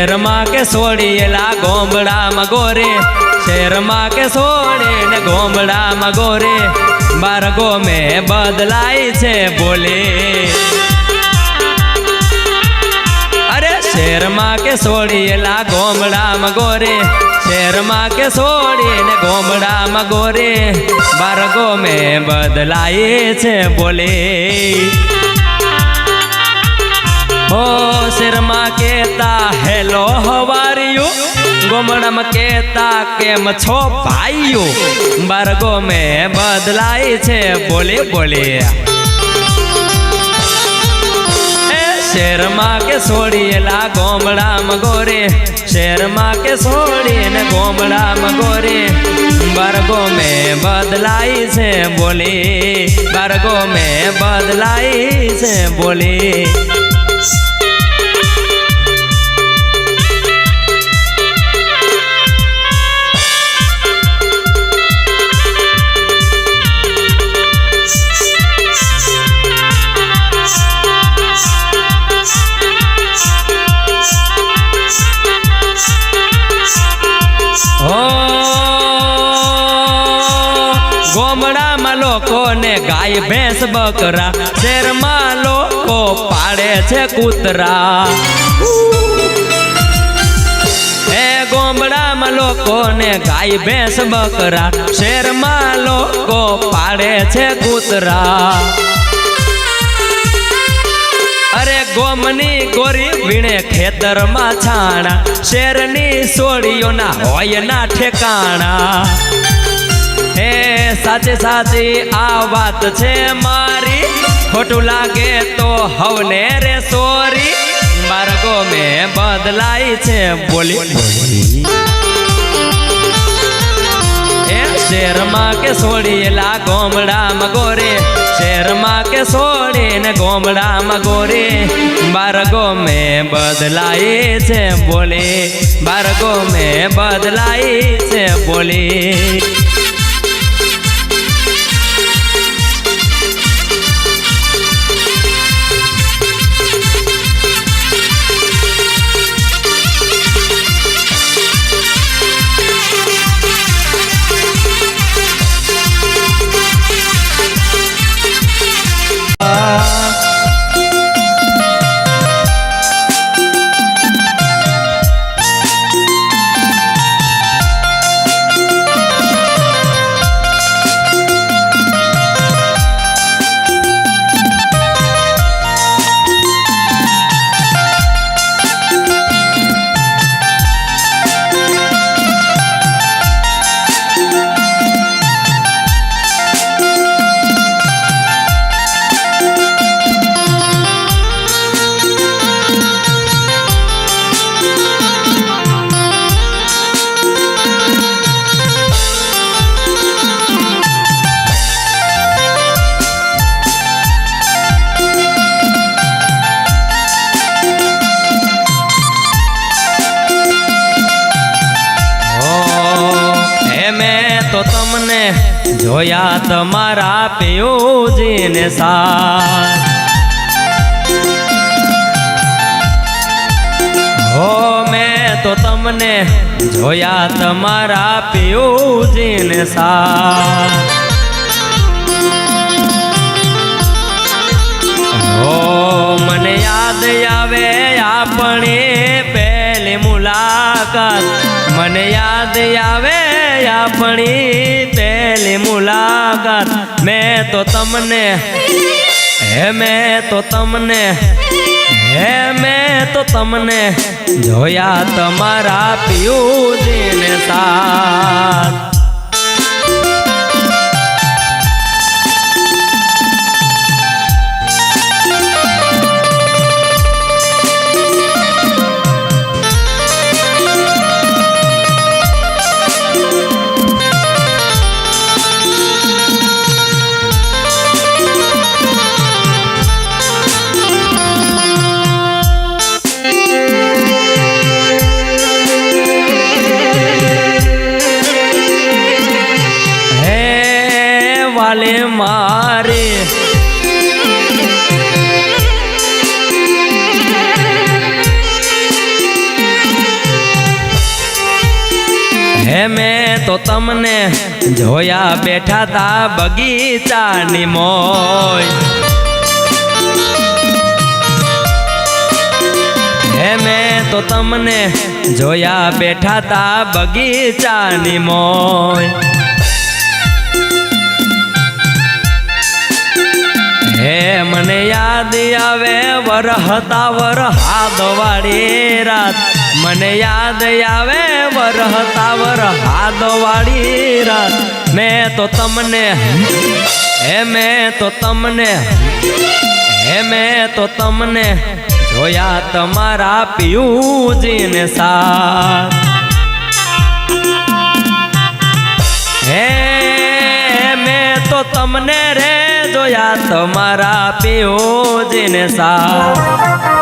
શહેરમાં કે સોડીએલા ગોમડામાં ગોરે, શહેરમાં કે સોડે ને ગોમડામાં ગોરે, બારગો મેં બદલાય છે બોલે. અરે શહેરમાં કે સોડીએલા ગોમડામાં ગોરે, શહેરમાં કે સોડી ને ગોમડામાં ગોરે, બારગો મેં બદલાય છે બોલે. ઓ શેરમાં કેતા હેલો હવારિયો, ગોમડામાં કેતા કેમ છો ભાઈઓ, બારગો મેં બદલાય છે બોલે બોલે. શહેરમાં કે સોડીએલા ગોમડામાં ગોરે, શહેરમાં કે સોડી ને ગોમડામાં ગોરે, બારગો મેં બદલાય છે બોલે, બારગો મેં બદલાય છે બોલે. ગોમડામાં લોકોને ગાય ભેંસ બકરા, શહેરમાં લોકો પાડે છે કૂતરા. એ ગોમડામાં લોકોને ગાય ભેંસ બકરા, શહેરમાં લોકો પાડે છે કૂતરા. અરે ગોમની ગોરી વીણે ખેતરમાં છાણા, શેરની સોડીઓના હોય ના ઠેકાણા. હે સાચે સાચી આ વાત છે મારી, ખોટું લાગે તો હવને રે સોરી, બારગો મેં બદલાય છે બોલી બોલી. શહેરમાં કે સોડીએલા ગોમડામાં ગોરે, શહેરમાં કે સોડી ને ગોમડામાં ગોરે, બારગો મેં બદલાય છે બોલે, બારગો મેં બદલાય છે બોલે. તમને જોયા તમારા પિયુજીને સાથ, હો મેં તો તમને જોયા તમારા પિયુજીને સાથ. હો મને યાદ આવે આપણી પહેલી મુલાકાત, મને યાદ આવે આપણી પહેલી મુલાકાત. મેં તો તમને મેં તો તમને મેં તો તમને જોયા તમારા પિયુજીને સાથ. હે મેં તો તમને જોયા બેઠા તા બગીચાની મોય હે મેં તો તમને જોયા બેઠા તા બગીચાની મોય હે મને યાદ આવે વરહતા વરહાદ વાળી રાત મને યાદ આવે વરહતા વરહાદ વાળી રાત મેં તો તમને હે મેં તો તમને હે મેં તો તમને જોયા તમારા પિયુજીને સાથ હે મેં તો તમને રે જોયા તમારા પિયુજીને સાથ